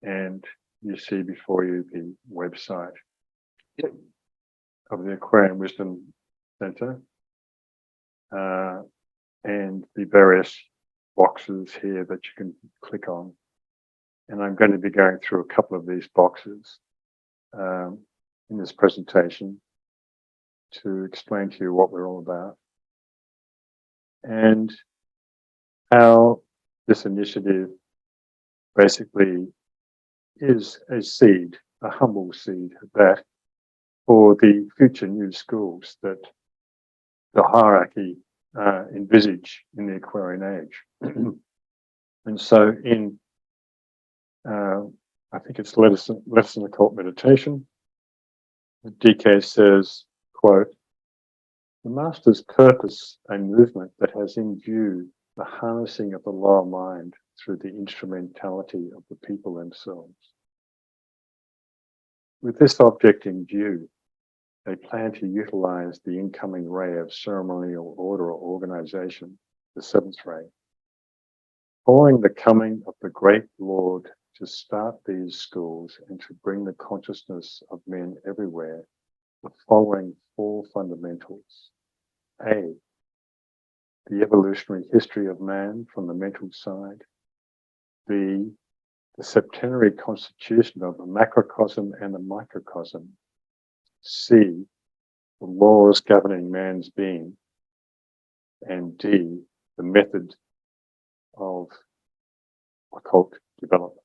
And you see before you the website of the Aquarian Wisdom Centre and the various boxes here that you can click on. And I'm going to be going through a couple of these boxes in this presentation to explain to you what we're all about and how this initiative basically is a seed, a humble seed that for the future new schools that the hierarchy envisage in the Aquarian age. And so in, I think it's Lesson Occult Meditation, DK says, quote, "The Master's purpose a movement that has in view the harnessing of the lower mind through the instrumentality of the people themselves. With this object in view, they plan to utilize the incoming ray of ceremonial order or organization, the seventh ray, following the coming of the great Lord to start these schools and to bring the consciousness of men everywhere the following four fundamentals. A, the evolutionary history of man from the mental side. B, the septenary constitution of the macrocosm and the microcosm. C, the laws governing man's being. And D, the method of occult development."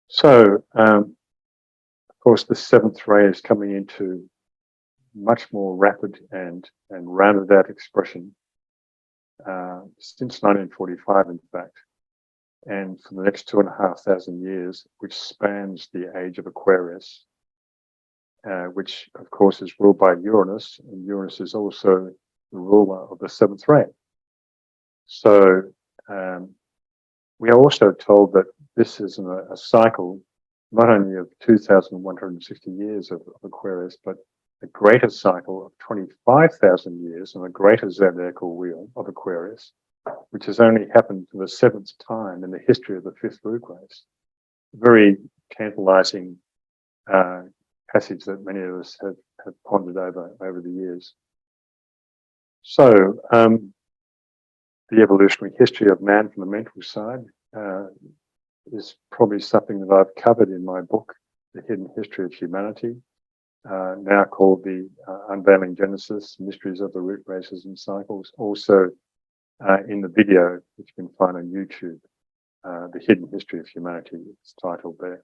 So, of course, the seventh ray is coming into much more rapid and rounded out expression since 1945, in fact, and for the next 2,500 years, which spans the age of Aquarius, which of course is ruled by Uranus, and Uranus is also the ruler of the seventh ray. So we are also told that this is a cycle not only of 2,160 years of Aquarius, but a greater cycle of 25,000 years on a greater zodiacal wheel of Aquarius, which has only happened for the seventh time in the history of the fifth root race. Very tantalizing passage that many of us have pondered over the years. So, the evolutionary history of man from the mental side is probably something that I've covered in my book, The Hidden History of Humanity, now called the Unveiling Genesis, Mysteries of the Root Races and Cycles, also in the video, which you can find on YouTube, The Hidden History of Humanity, it's titled there.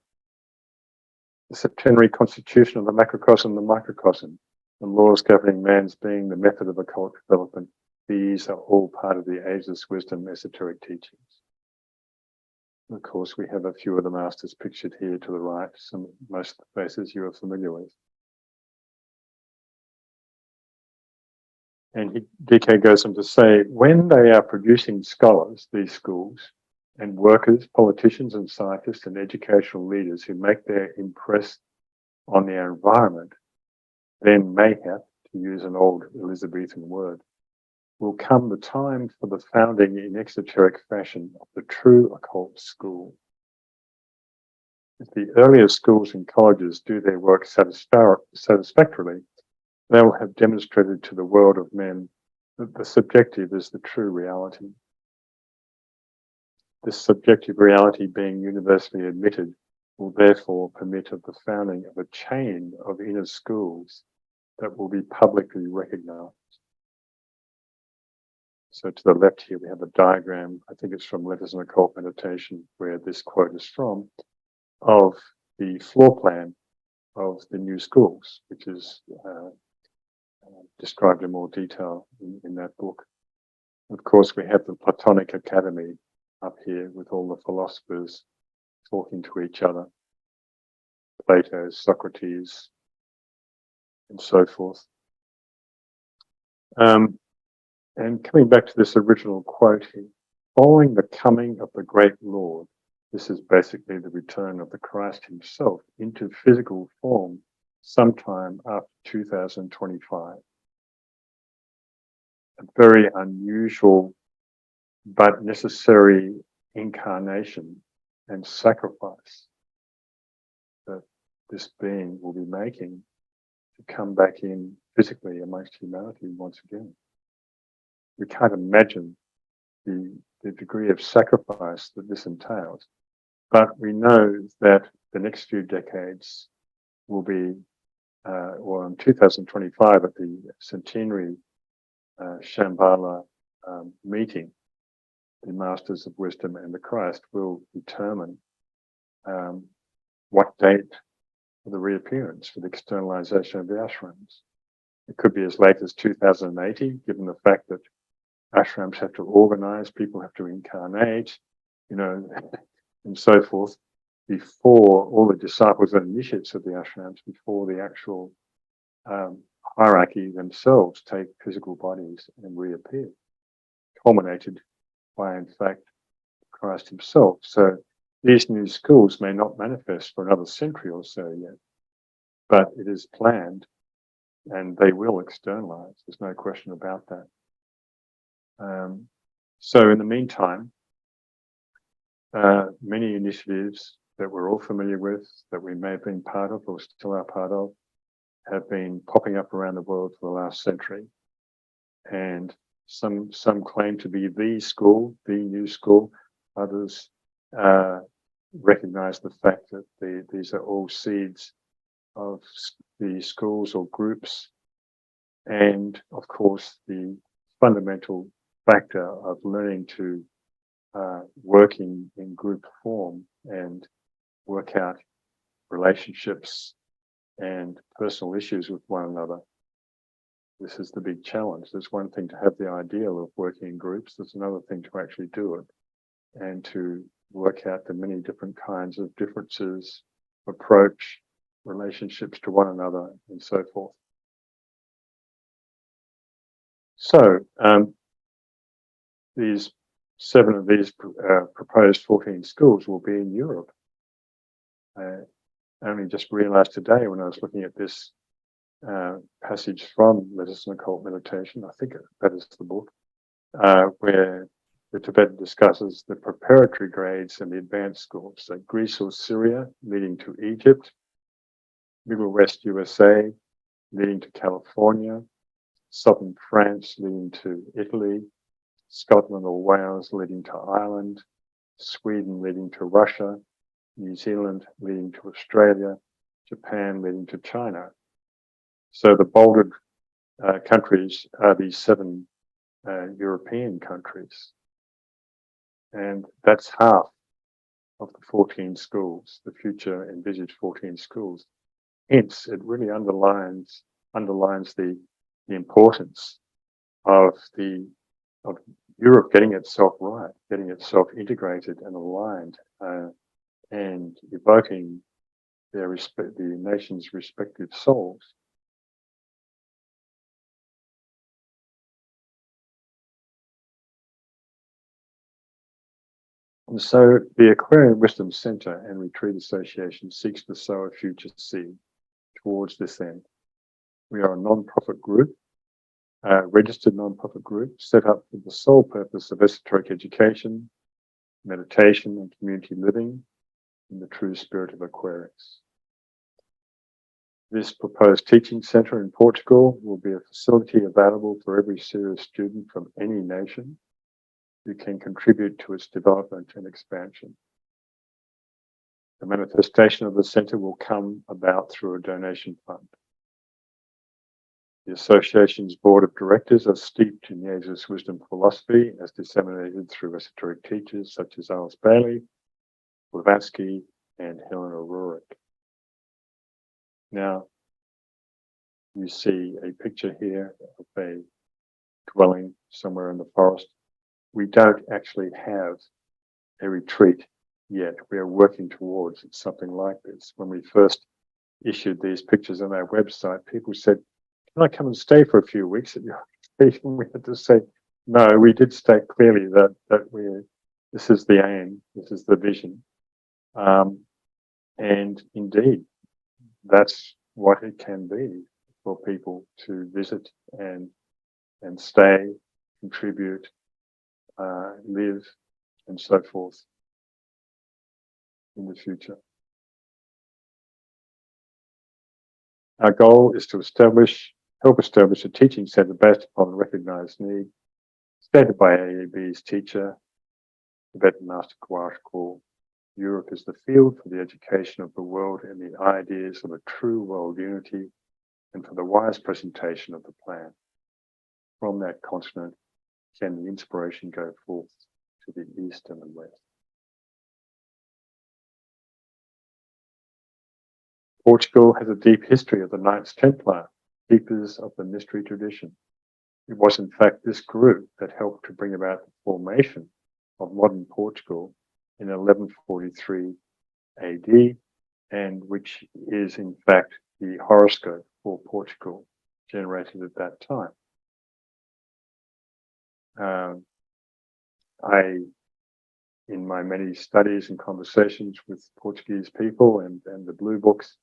The septenary constitution of the macrocosm and the microcosm, the laws governing man's being, the method of occult development, these are all part of the ageless wisdom esoteric teachings. Of course, we have a few of the masters pictured here to the right, most of the faces you are familiar with. And DK goes on to say, when they are producing scholars, these schools, and workers, politicians and scientists and educational leaders who make their impress on their environment, then mayhap, to use an old Elizabethan word, will come the time for the founding in exoteric fashion of the true occult school. If the earlier schools and colleges do their work satisfactorily, they will have demonstrated to the world of men that the subjective is the true reality. This subjective reality being universally admitted will therefore permit of the founding of a chain of inner schools that will be publicly recognized. So to the left here, we have a diagram, I think it's from Letters on Occult Meditation, where this quote is from, of the floor plan of the new schools, which is described in more detail in that book. Of course, we have the Platonic Academy up here with all the philosophers talking to each other, Plato, Socrates, and so forth. And coming back to this original quote here, following the coming of the great Lord, this is basically the return of the Christ himself into physical form sometime after 2025. A very unusual but necessary incarnation and sacrifice that this being will be making to come back in physically amongst humanity once again. We can't imagine the degree of sacrifice that this entails. But we know that the next few decades will be, or in 2025 at the centenary Shambhala meeting, the Masters of Wisdom and the Christ will determine what date for the reappearance, for the externalization of the ashrams. It could be as late as 2080, given the fact that ashrams have to organize, people have to incarnate, and so forth, before all the disciples and initiates of the ashrams, before the actual hierarchy themselves take physical bodies and reappear, culminated by, in fact, Christ himself. So these new schools may not manifest for another century or so yet, but it is planned and they will externalize. There's no question about that. So in the meantime, many initiatives that we're all familiar with, that we may have been part of or still are part of, have been popping up around the world for the last century. And some claim to be the school, the new school. Others recognize the fact that these are all seeds of the schools or groups. And of course, the fundamental factor of learning to work in group form and work out relationships and personal issues with one another. This is the big challenge. There's one thing to have the ideal of working in groups. There's another thing to actually do it and to work out the many different kinds of differences, approach, relationships to one another, and so forth. So these 7 of these proposed 14 schools will be in Europe. I only just realized today when I was looking at this passage from Letters on Occult Meditation, I think that is the book, where the Tibetan discusses the preparatory grades and the advanced schools. So Greece or Syria leading to Egypt, Middle West USA leading to California, Southern France leading to Italy, Scotland or Wales leading to Ireland, Sweden leading to Russia, New Zealand leading to Australia, Japan leading to China. So the bolded countries are these 7 European countries. And that's half of the 14 schools, the future envisaged 14 schools. Hence, it really underlines the importance of Europe getting itself right, getting itself integrated and aligned, and evoking the nation's respective souls. And so the Aquarian Wisdom Center and Retreat Association seeks to sow a future seed towards this end. We are a non-profit group, registered non-profit group, set up for the sole purpose of esoteric education, meditation, and community living in the true spirit of Aquarius. This proposed teaching center in Portugal will be a facility available for every serious student from any nation who can contribute to its development and expansion. The manifestation of the center will come about through a donation fund. The association's board of directors are steeped in Jesus' wisdom philosophy as disseminated through esoteric teachers such as Alice Bailey, Blavatsky, and Helen O'Rourke. Now, you see a picture here of a dwelling somewhere in the forest. We don't actually have a retreat yet. We are working towards something like this. When we first issued these pictures on our website, people said, "Can I come and stay for a few weeks at your retreat?" And we had to say, no, we did state clearly that this is the aim, this is the vision. And indeed, that's what it can be for people to visit and stay, contribute, live, and so forth. in the future. Our goal is to help establish a teaching centre based upon a recognised need, stated by AEB's teacher, Tibetan Master Kawashko. Europe is the field for the education of the world and the ideas of a true world unity, and for the wise presentation of the plan. From that continent can the inspiration go forth to the east and the west. Portugal has a deep history of the Knights Templar, keepers of the mystery tradition. It was in fact this group that helped to bring about the formation of modern Portugal in 1143 AD, and which is in fact the horoscope for Portugal generated at that time. In my many studies and conversations with Portuguese people and the blue books,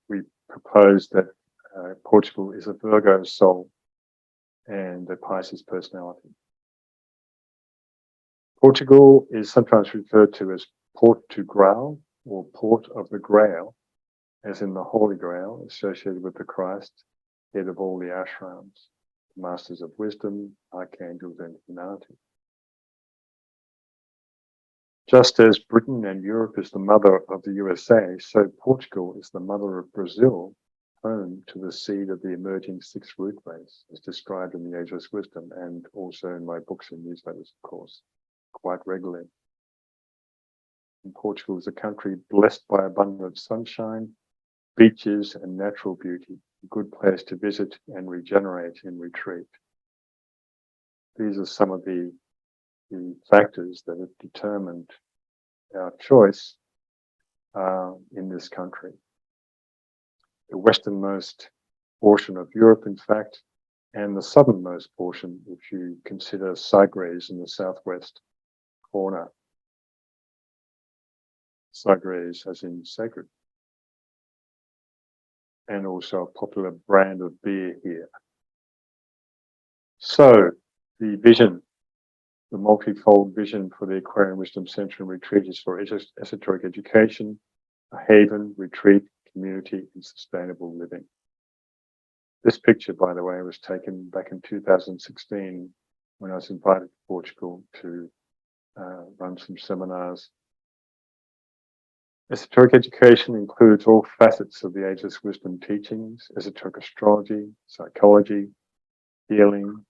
we propose that Portugal is a Virgo soul and a Pisces personality. Portugal is sometimes referred to as Port to Graal, or Port of the Grail, as in the Holy Grail, associated with the Christ, head of all the ashrams, masters of wisdom, archangels, and humanity. Just as Britain and Europe is the mother of the USA, so Portugal is the mother of Brazil, home to the seed of the emerging sixth root race, as described in the Ageless Wisdom, and also in my books and newsletters, of course, quite regularly. And Portugal is a country blessed by abundant sunshine, beaches, and natural beauty, a good place to visit and regenerate in retreat. These are some of the factors that have determined our choice in this country. The westernmost portion of Europe, in fact, and the southernmost portion, if you consider Sagres in the southwest corner. Sagres as in sacred. And also a popular brand of beer here. So, the vision, the multifold vision for the Aquarian Wisdom Centre and Retreat is for esoteric education, a haven, retreat, community, and sustainable living. This picture, by the way, was taken back in 2016 when I was invited to Portugal to run some seminars. Esoteric education includes all facets of the Ageless Wisdom teachings, esoteric astrology, psychology, healing,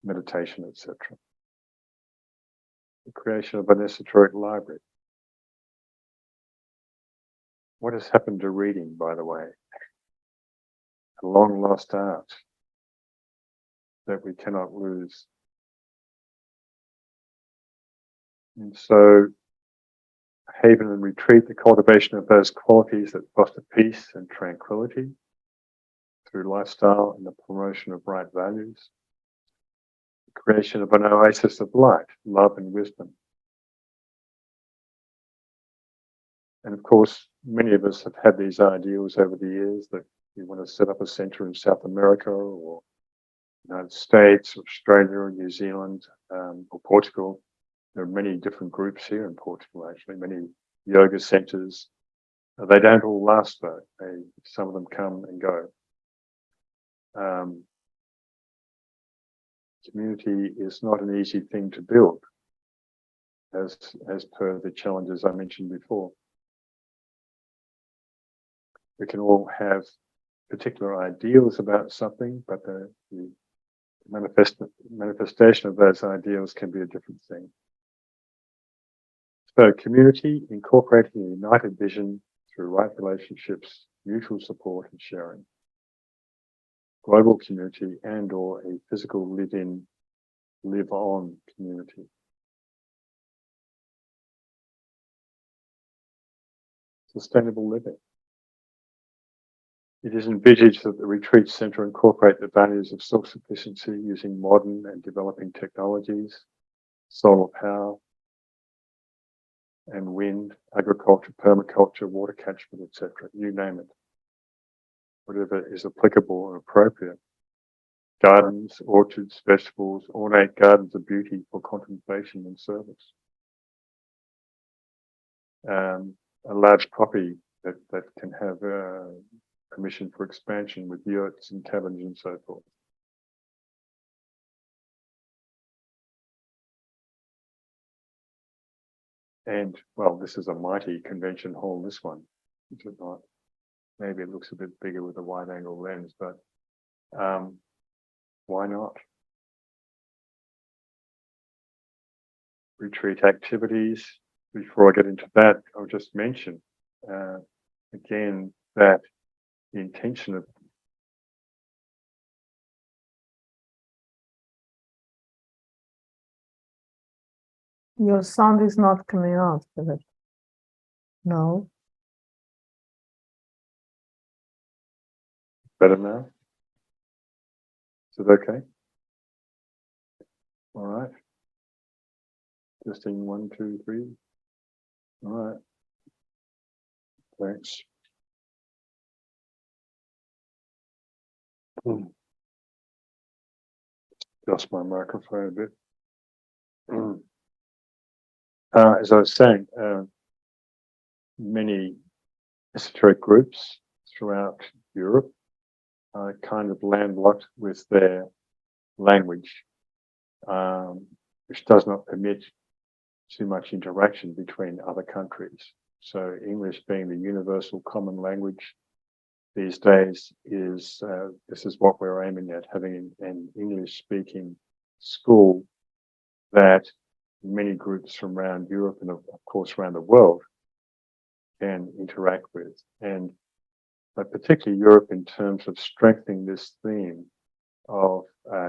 meditation, etc. The creation of an esoteric library. What has happened to reading, by the way? A long lost art that we cannot lose. And so, haven and retreat, the cultivation of those qualities that foster peace and tranquility through lifestyle and the promotion of right values. The creation of an oasis of light, love and wisdom. And of course, many of us have had these ideals over the years that we want to set up a centre in South America or United States, Australia, or New Zealand, or Portugal. There are many different groups here in Portugal, actually, many yoga centres. They don't all last, though. Some of them come and go. Community is not an easy thing to build, as per the challenges I mentioned before. We can all have particular ideals about something, but the manifestation of those ideals can be a different thing. So community, incorporating a united vision through right relationships, mutual support and sharing. Global community and or a physical live-in, live-on community. Sustainable living. It is envisaged that the retreat centre incorporate the values of self-sufficiency using modern and developing technologies, solar power, and wind, agriculture, permaculture, water catchment, etc. You name it. Whatever is applicable and appropriate. gardens, orchards, vegetables, ornate gardens of beauty for contemplation and service. A large property that can have permission for expansion with yurts and cabins and so forth. And, well, this is a mighty convention hall, this one, is it not? Maybe it looks a bit bigger with a wide-angle lens, but why not? Retreat activities. Before I get into that, I'll just mention again that the intention of your sound is not coming out, Philip. No. better now. Is it okay? All right. Testing 1, 2, 3. All right. Thanks. Adjust my microphone a bit. As I was saying, many esoteric groups throughout Europe are kind of landlocked with their language, which does not permit too much interaction between other countries. So English being the universal common language these days is, this is what we're aiming at, having an English-speaking school that many groups from around Europe and of course around the world can interact with. And but particularly Europe in terms of strengthening this theme of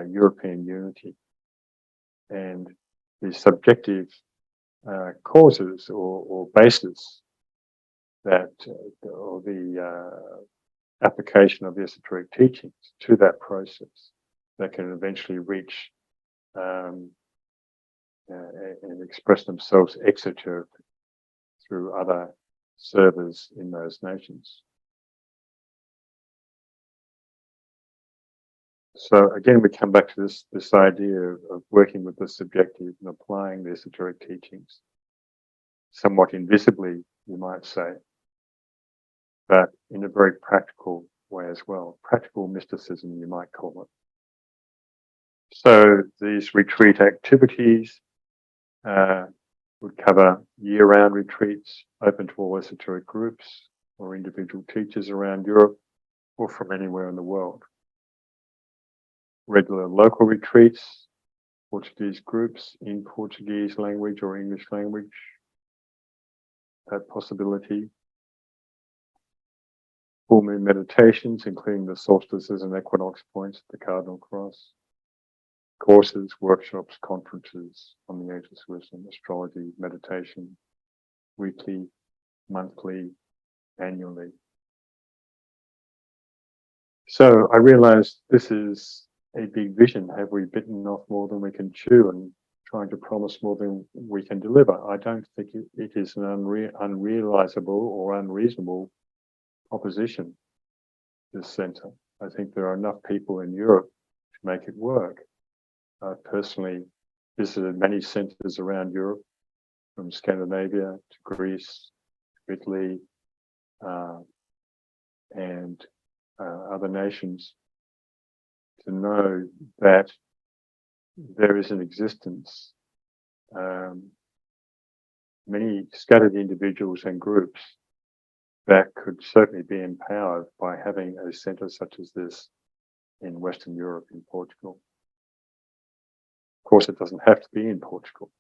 European unity and the subjective causes or basis that, or the application of the esoteric teachings to that process that can eventually reach and express themselves exoterically through other servers in those nations. So again, we come back to this idea of working with the subjective and applying the esoteric teachings, somewhat invisibly, you might say, but in a very practical way as well. Practical mysticism, you might call it. So these retreat activities would cover year-round retreats open to all esoteric groups or individual teachers around Europe or from anywhere in the world. Regular local retreats, Portuguese groups in Portuguese language or English language, that possibility. Full moon meditations, including the solstices and equinox points at the Cardinal Cross. Courses, workshops, conferences on the ageless wisdom, astrology, meditation, weekly, monthly, annually. So I realized this is a big vision. Have we bitten off more than we can chew and trying to promise more than we can deliver? I don't think it is an unrealizable or unreasonable proposition, this centre. I think there are enough people in Europe to make it work. I've personally visited many centres around Europe, from Scandinavia to Greece, to Italy, and other nations, to know that there is an existence, many scattered individuals and groups that could certainly be empowered by having a centre such as this in Western Europe, in Portugal. Of course, it doesn't have to be in Portugal,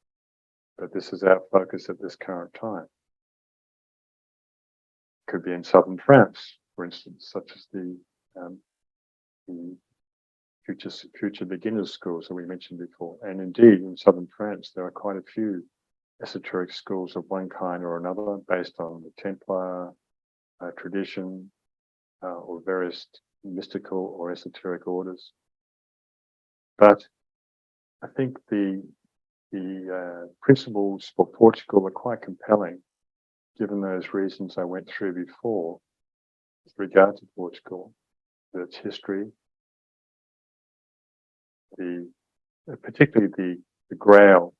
but this is our focus at this current time. It could be in southern France, for instance, such as the future beginners schools that we mentioned before. And indeed, in southern France, there are quite a few esoteric schools of one kind or another based on the Templar tradition or various mystical or esoteric orders. But I think the principles for Portugal are quite compelling, given those reasons I went through before with regard to Portugal, its history, particularly the Grail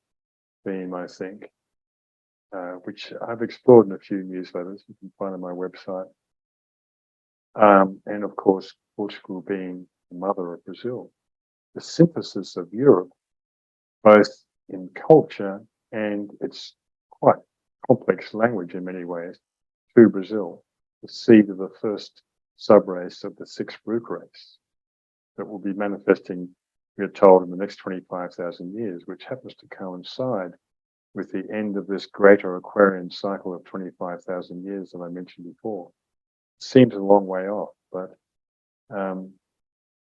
theme, I think, which I've explored in a few newsletters you can find on my website. And of course, Portugal being the mother of Brazil, the synthesis of Europe, both in culture and its quite complex language in many ways, to Brazil, the seed of the first subrace of the sixth root race that will be manifesting, we are told, in the next 25,000 years, which happens to coincide with the end of this greater Aquarian cycle of 25,000 years that I mentioned before. It seems a long way off, but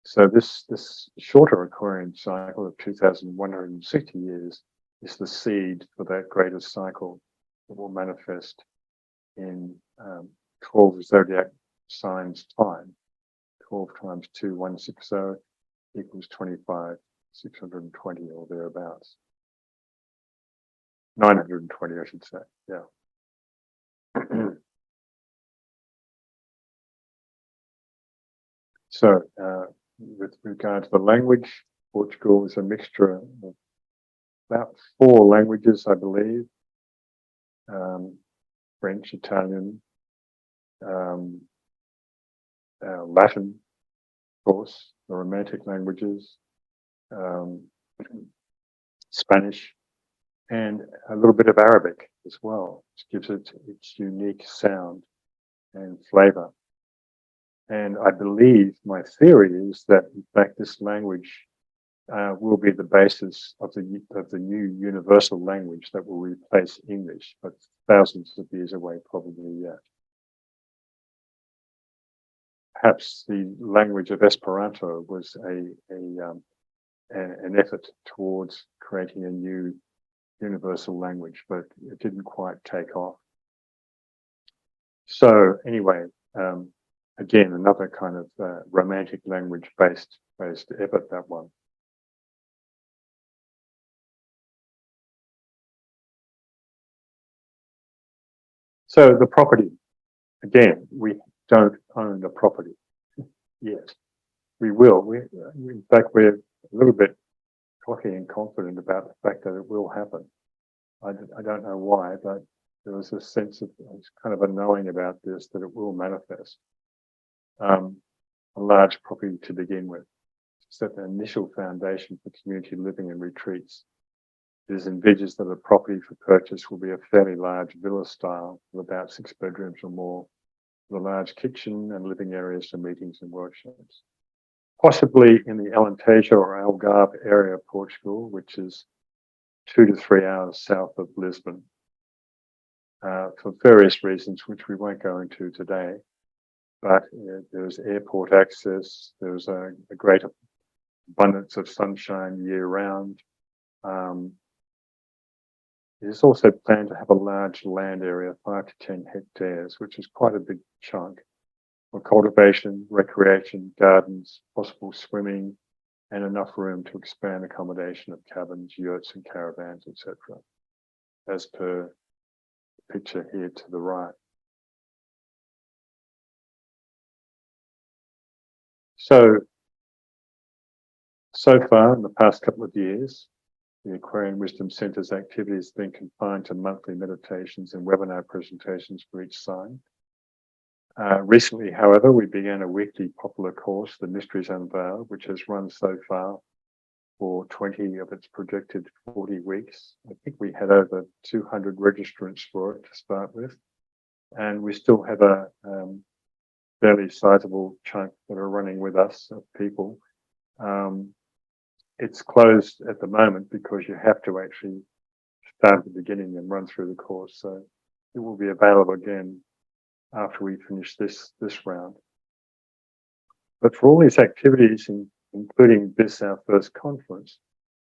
so this shorter Aquarian cycle of 2,160 years is the seed for that greater cycle that will manifest in 12 zodiac signs time. 12 times 2, 160 equals 25, 620 or thereabouts. 920, I should say, yeah. So, with regard to the language, Portugal is a mixture of about 4 languages, I believe. French, Italian, Latin, of course, the Romantic languages, Spanish, and a little bit of Arabic as well, which gives it its unique sound and flavor. And I believe, my theory is that, in fact, this language will be the basis of the new universal language that will replace English, but thousands of years away, probably yet. Perhaps the language of Esperanto was an effort towards creating a new universal language, but it didn't quite take off. So anyway, again, another kind of Romantic language based effort, that one. So the property, again, we don't own the property yet. We will. In fact, we're a little bit cocky and confident about the fact that it will happen. I don't know why, but there was a sense of kind of a knowing about this, that it will manifest. A large property to begin with, set the initial foundation for community living and retreats. It is envisaged that a property for purchase will be a fairly large villa style with about 6 bedrooms or more, with a large kitchen and living areas for meetings and workshops. Possibly in the Alentejo or Algarve area of Portugal, which is 2 to 3 hours south of Lisbon, for various reasons, which we won't go into today. But there's airport access, there's a great abundance of sunshine year round. It is also planned to have a large land area, 5 to 10 hectares, which is quite a big chunk, for cultivation, recreation, gardens, possible swimming, and enough room to expand accommodation of cabins, yurts, and caravans, etc., as per the picture here to the right. So far in the past couple of years, the Aquarian Wisdom Centre's activity has been confined to monthly meditations and webinar presentations for each sign. Recently, however, we began a weekly popular course, The Mysteries Unveiled, which has run so far for 20 of its projected 40 weeks. I think we had over 200 registrants for it to start with, and we still have a fairly sizable chunk that are running with us of people. It's closed at the moment because you have to actually start at the beginning and run through the course. So it will be available again after we finish this round. But for all these activities, including this, our first conference,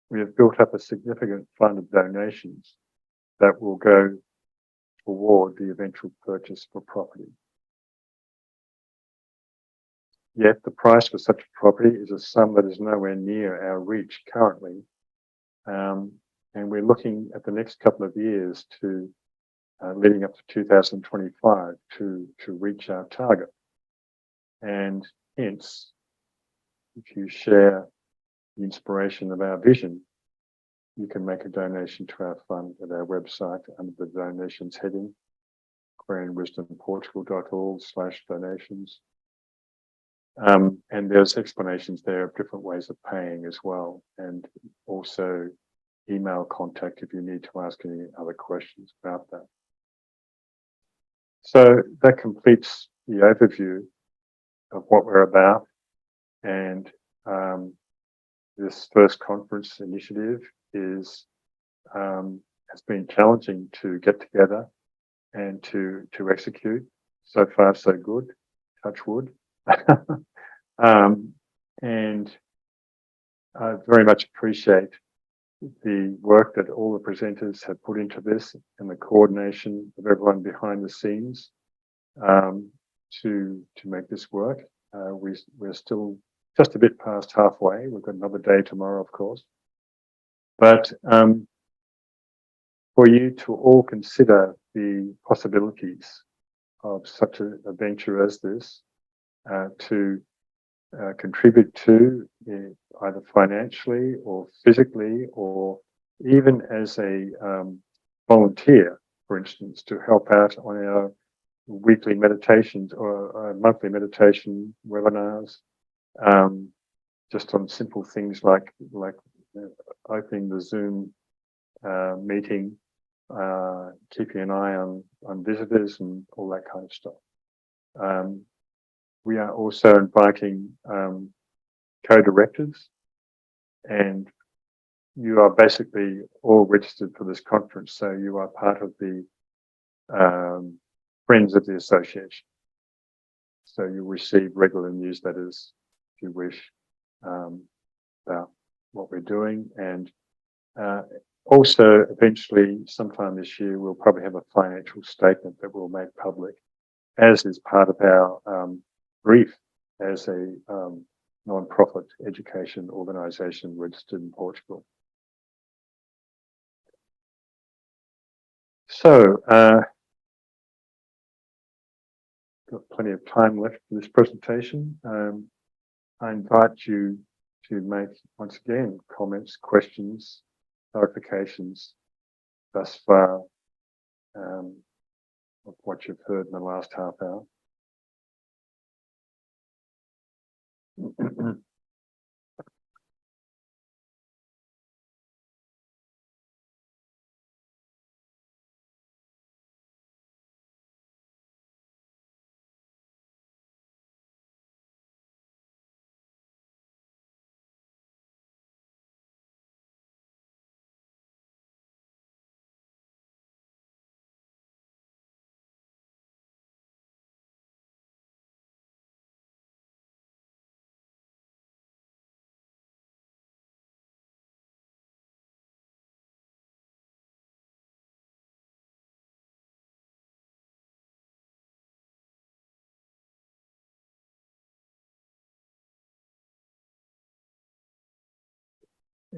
we have built up a significant fund of donations that will go toward the eventual purchase of a property. Yet the price for such a property is a sum that is nowhere near our reach currently. And we're looking at the next couple of years to leading up to 2025 to reach our target. And hence, if you share the inspiration of our vision, you can make a donation to our fund at our website under the donations heading, aquariumwisdomportugal.org/donations. And there's explanations there of different ways of paying as well, and also email contact if you need to ask any other questions about that. So that completes the overview of what we're about. And this first conference initiative has been challenging to get together and to execute. So far, so good. Touch wood. And I very much appreciate the work that all the presenters have put into this and the coordination of everyone behind the scenes to make this work. We're still just a bit past halfway. We've got another day tomorrow, of course. But for you to all consider the possibilities of such an adventure as this, to contribute to either financially or physically, or even as a volunteer, for instance, to help out on our weekly meditations or monthly meditation webinars, just on simple things like opening the Zoom meeting, keeping an eye on visitors and all that kind of stuff. We are also inviting co-directors, and you are basically all registered for this conference, so you are part of the Friends of the Association. So you'll receive regular newsletters if you wish about what we're doing. And also, eventually, sometime this year, we'll probably have a financial statement that we'll make public, as is part of our brief as a non-profit education organisation registered in Portugal. So, got plenty of time left for this presentation. I invite you to make, once again, comments, questions, clarifications thus far of what you've heard in the last half hour.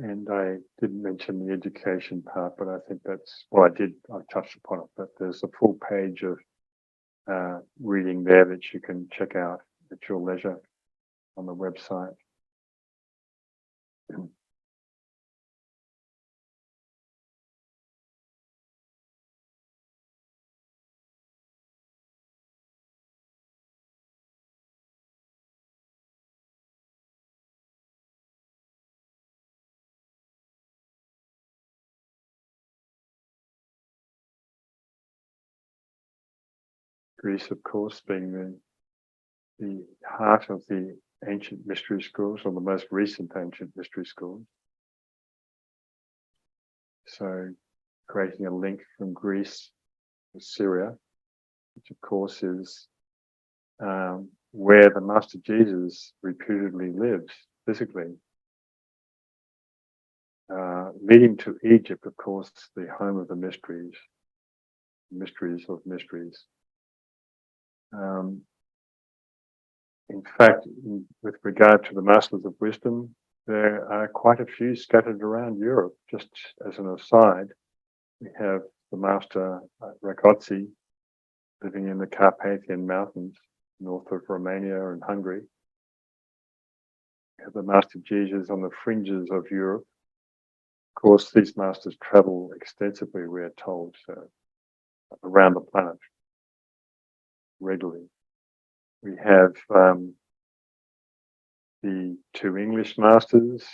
And I didn't mention the education part, but I think that's, well, I touched upon it, but there's a full page of reading there that you can check out at your leisure on the website. Greece, of course, being the heart of the ancient mystery schools, or the most recent ancient mystery schools. So creating a link from Greece to Syria, which of course is where the Master Jesus reputedly lives physically. Leading to Egypt, of course, the home of the mysteries of mysteries. In fact, with regard to the Masters of Wisdom, there are quite a few scattered around Europe. Just as an aside, we have the Master Rakotsi living in the Carpathian Mountains, north of Romania and Hungary. have the Master Jesus on the fringes of Europe. Of course, these masters travel extensively, we are told, so around the planet regularly. We have the two English masters.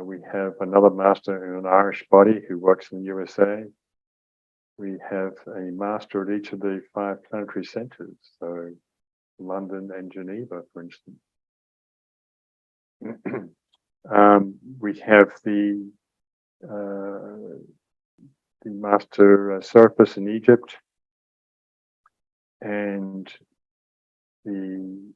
We have another master in an Irish body who works in the USA. We have a master at each of the 5 planetary centres, so London and Geneva, for instance. We have the master Serapis in Egypt, and there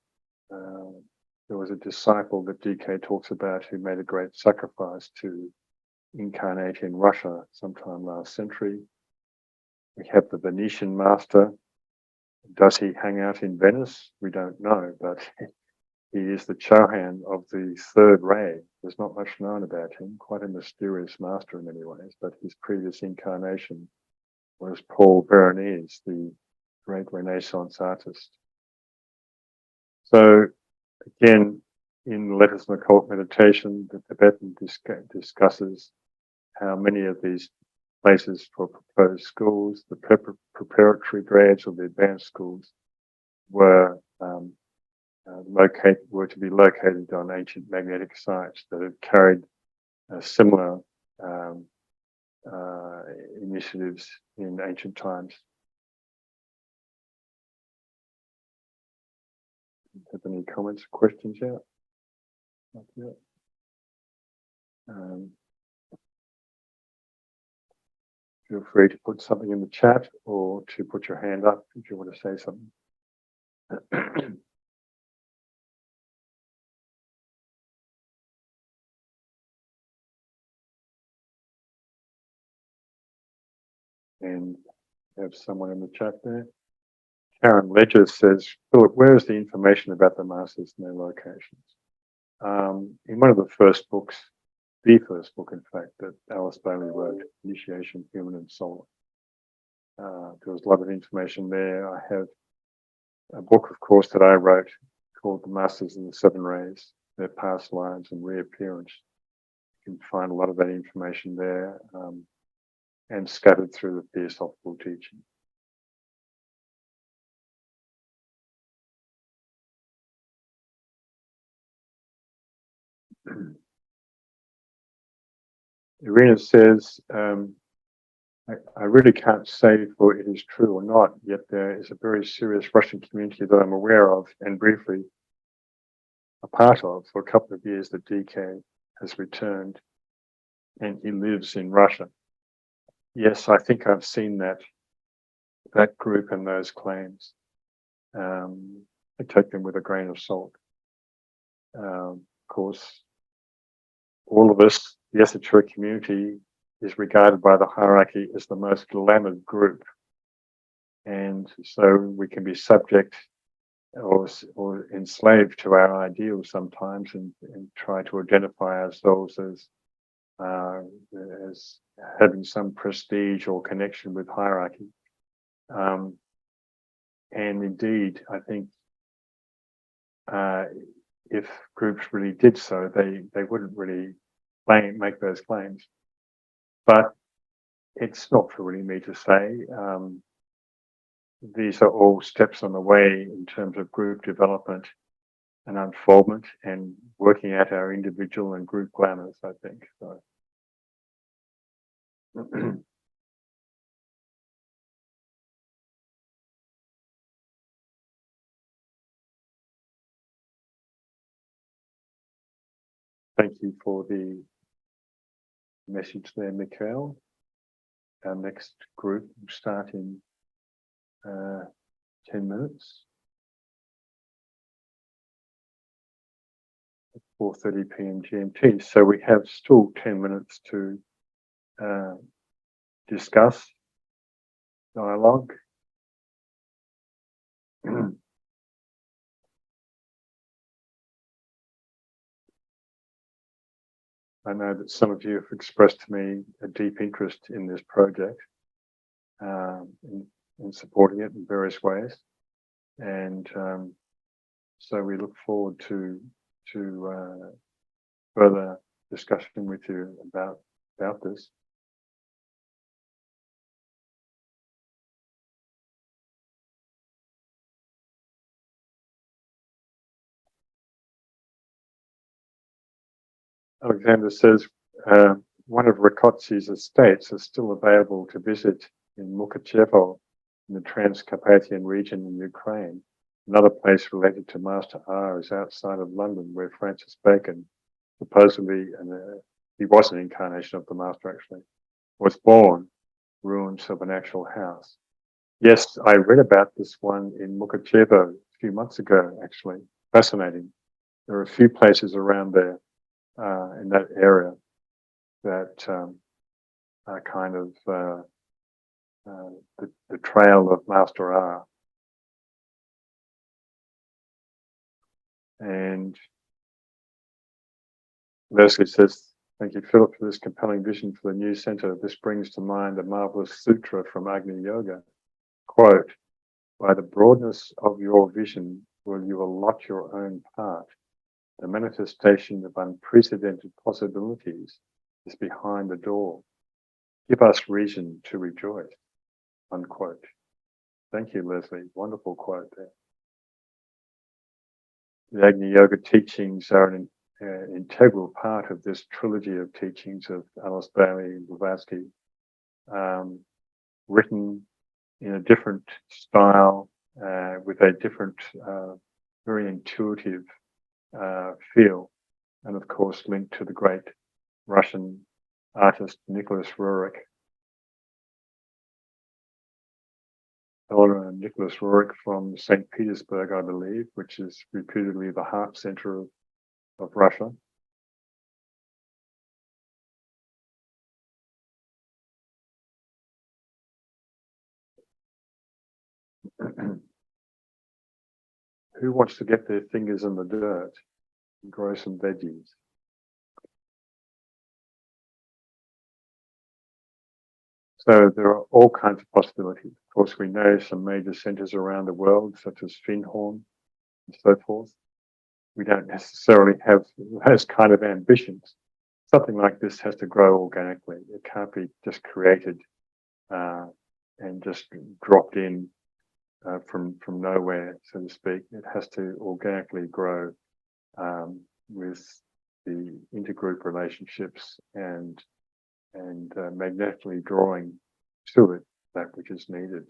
was a disciple that DK talks about who made a great sacrifice to incarnate in Russia sometime last century. We have the Venetian master. Does he hang out in Venice? We don't know, but he is the Chohan of the third ray. There's not much known about him, quite a mysterious master in many ways, but his previous incarnation was Paul Veronese, the great Renaissance artist. So again, in Letters on Occult Meditation, the Tibetan discusses how many of these places for proposed schools, the preparatory grades or the advanced schools, were to be located on ancient magnetic sites that had carried similar initiatives in ancient times. Have any comments or questions yet? Not yet. Feel free to put something in the chat or to put your hand up if you want to say something. And have someone in the chat there. Karen Ledger says, Philip, where is the information about the masters and their locations? In one of the first books, the first book, in fact, that Alice Bailey wrote, Initiation, Human and Solar. There was a lot of information there. I have a book, of course, that I wrote called The Masters and the Seven Rays, Their Past Lives and Reappearance. You can find a lot of that information there, and scattered through the Theosophical teaching. Irina says, I really can't say for it is true or not, yet there is a very serious Russian community that I'm aware of and briefly a part of for a couple of years that DK has returned, and he lives in Russia. Yes, I think I've seen that group and those claims. I take them with a grain of salt. Of course, all of us, the esoteric community, is regarded by the hierarchy as the most glamoured group. And so we can be subject or enslaved to our ideals sometimes and try to identify ourselves as having some prestige or connection with hierarchy. And indeed, I think if groups really did so, they wouldn't really make those claims. But it's not for really me to say. These are all steps on the way in terms of group development and unfoldment and working out our individual and group glamours, I think. So. Thank you for the message there, Mikhail. Our next group will start in 10 minutes. 4:30 p.m. GMT. So we have still 10 minutes to discuss, dialogue. I know that some of you have expressed to me a deep interest in this project, in supporting it in various ways. And so we look forward to to further discussion with you about this. Alexander says one of Rakotzi's estates is still available to visit in Mukachevo in the Transcarpathian region in Ukraine. Another place related to Master R is outside of London, where Francis Bacon, supposedly, and he was an incarnation of the Master actually, was born, ruins of an actual house. Yes, I read about this one in Mukachevo a few months ago, actually. Fascinating. There are a few places around there in that area that are kind of the trail of Master R. And Leslie says, thank you, Philip, for this compelling vision for the new center. This brings to mind a marvelous sutra from Agni Yoga. Quote, by the broadness of your vision will you allot your own part. The manifestation of unprecedented possibilities is behind the door. Give us reason to rejoice. Unquote. Thank you, Leslie. Wonderful quote there. The Agni Yoga teachings are an integral part of this trilogy of teachings of Alice Bailey and Blavatsky, written in a different style, with a different, very intuitive feel, and of course linked to the great Russian artist Nicholas Roerich. Eleanor and Nicholas Roerich from St. Petersburg, I believe, which is reputedly the heart center of Russia. Who wants to get their fingers in the dirt and grow some veggies? So there are all kinds of possibilities. Of course, we know some major centers around the world, such as Findhorn and so forth. We don't necessarily have those kind of ambitions. Something like this has to grow organically. It can't be just created and just dropped in from nowhere, so to speak. It has to organically grow with the intergroup relationships and magnetically drawing to it that which is needed